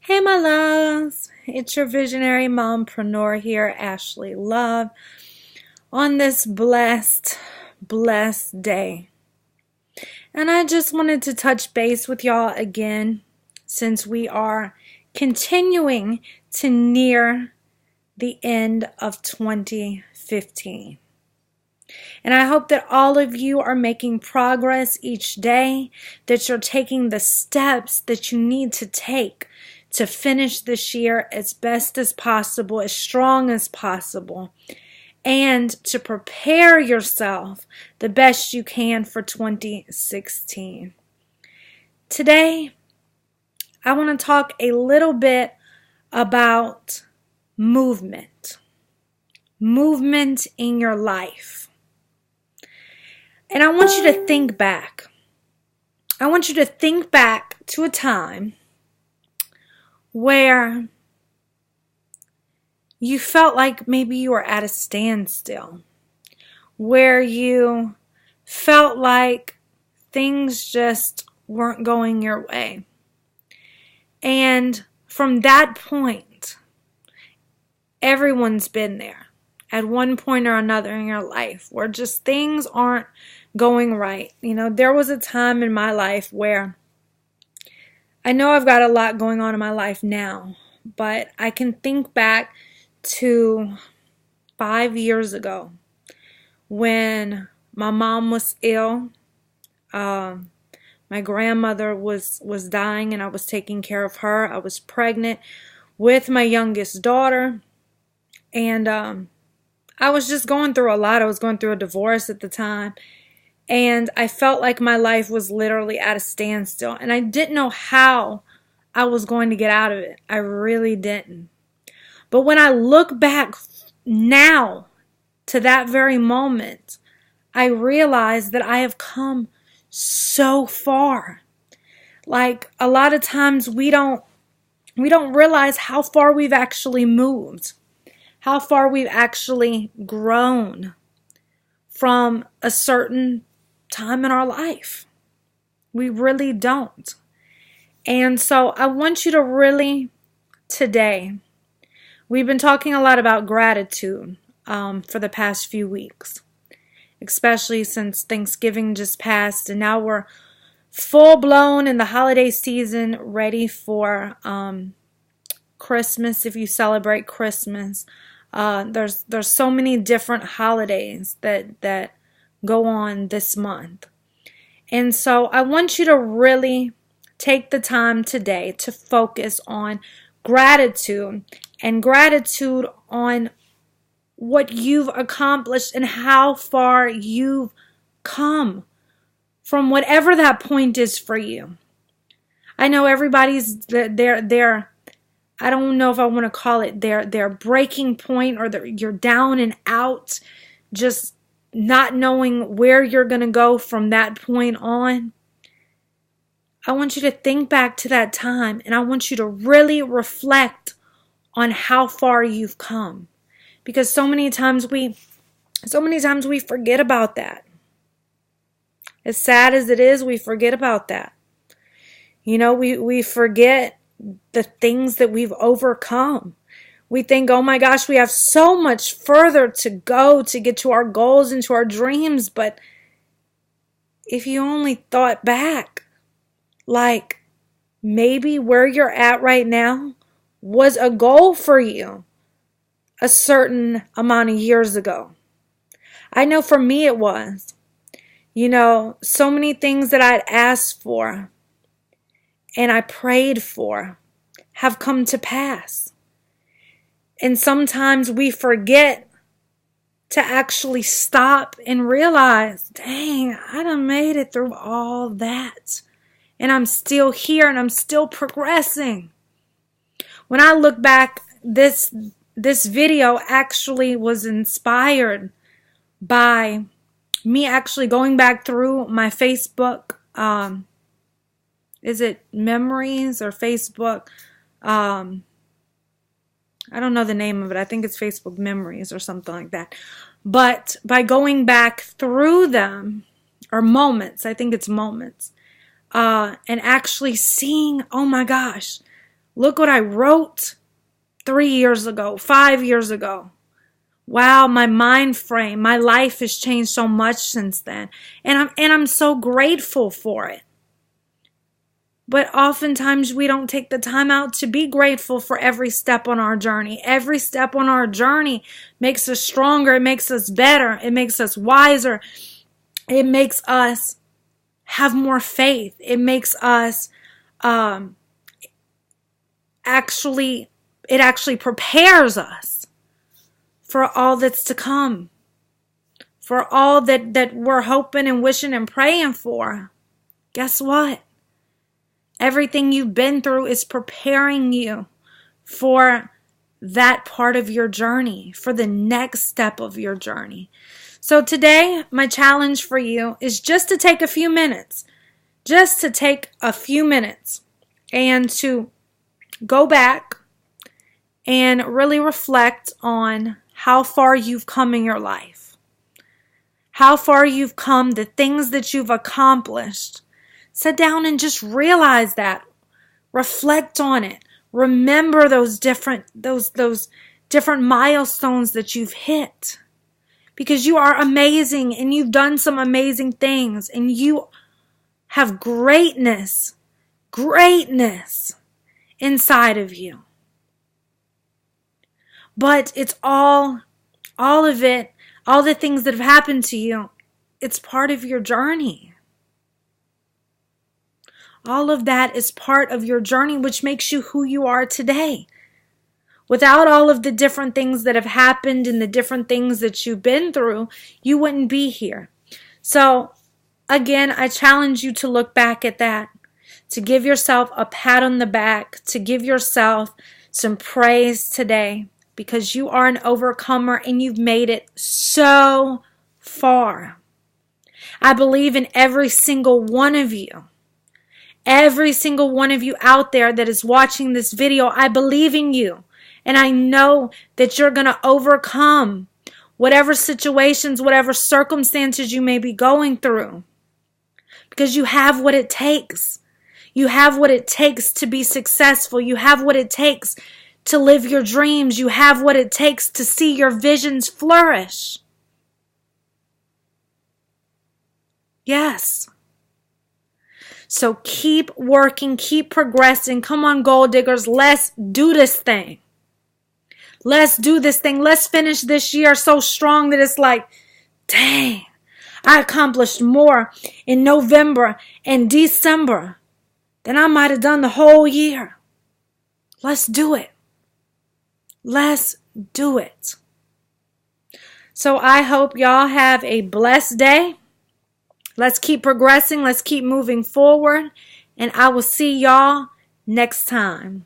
Hey, my loves. It's your visionary mompreneur here, Ashley Love, on this blessed day. And I just wanted to touch base with y'all again since we are continuing to near the end of 2015. And I hope that all of you are making progress each day, that you're taking the steps that you need to take to finish this year as best as possible, as strong as possible, and to prepare yourself the best you can for 2016. Today, I want to talk a little bit about movement in your life. And I want you to think back. I want you to think back to a time where you felt like maybe you were at a standstill, where you felt like things just weren't going your way. And from that point, everyone's been there at one point or another in your life where just things aren't going right. You know, there was a time in my life where I know I've got a lot going on in my life now, but I can think back to 5 years ago when my mom was ill. My grandmother was dying and I was taking care of her. I was pregnant with my youngest daughter, and I was just going through a lot. I was going through a divorce at the time. And I felt like my life was literally at a standstill. And I didn't know how I was going to get out of it. I really didn't. But when I look back now to that very moment, I realize that I have come so far. Like, a lot of times we don't realize how far we've actually moved, how far we've actually grown from a certain time in our life. We really don't. And so I want you to really, today, we've been talking a lot about gratitude for the past few weeks, especially since Thanksgiving just passed, and now we're full blown in the holiday season, ready for Christmas. If you celebrate Christmas, there's so many different holidays that go on this month. And so I want you to really take the time today to focus on gratitude, and gratitude on what you've accomplished and how far you've come from whatever that point is for you. I know everybody's their I don't know if I want to call it their breaking point, or you're down and out, just not knowing where you're going to go from that point on. I want you to think back to that time, and I want you to really reflect on how far you've come, because so many times we forget about that. As sad as it is, we forget about that. You know, we forget the things that we've overcome. We think, oh my gosh, we have so much further to go to get to our goals and to our dreams. But if you only thought back, like maybe where you're at right now was a goal for you a certain amount of years ago. I know for me it was. You know, so many things that I'd asked for and I prayed for have come to pass. And sometimes we forget to actually stop and realize, dang, I done made it through all that. And I'm still here and I'm still progressing. When I look back, this video actually was inspired by me actually going back through my Facebook. Is it memories or Facebook? I don't know the name of it. I think it's Facebook memories or something like that. But by going back through them, or moments, I think it's moments, and actually seeing, oh my gosh, Look what I wrote 3 years ago, 5 years ago. Wow, my mind frame, my life has changed so much since then. And I'm so grateful for it. But oftentimes we don't take the time out to be grateful for every step on our journey. Every step on our journey makes us stronger. It makes us better. It makes us wiser. It makes us have more faith. It makes us it actually prepares us for all that's to come, for all that we're hoping and wishing and praying for. Guess what? Everything you've been through is preparing you for that part of your journey, for the next step of your journey. So today, my challenge for you is just to take a few minutes, and to go back and really reflect on how far you've come in your life, how far you've come, the things that you've accomplished. Sit down and just realize that. Reflect on it. Remember those different milestones that you've hit. Because you are amazing and you've done some amazing things and you have greatness inside of you. But it's all of it, all the things that have happened to you, it's part of your journey. All of that is part of your journey, which makes you who you are today. Without all of the different things that have happened and the different things that you've been through, you wouldn't be here. So, again, I challenge you to look back at that, to give yourself a pat on the back, to give yourself some praise today, because you are an overcomer and you've made it so far. I believe in every single one of you. Every single one of you out there that is watching this video, I believe in you. And I know that you're going to overcome whatever situations, whatever circumstances you may be going through. Because you have what it takes. You have what it takes to be successful. You have what it takes to live your dreams. You have what it takes to see your visions flourish. Yes. So keep working, keep progressing. Come on, gold diggers, let's do this thing. Let's do this thing. Let's finish this year so strong that it's like, dang, I accomplished more in November and December than I might have done the whole year. Let's do it. Let's do it. So I hope y'all have a blessed day. Let's keep progressing. Let's keep moving forward. And I will see y'all next time.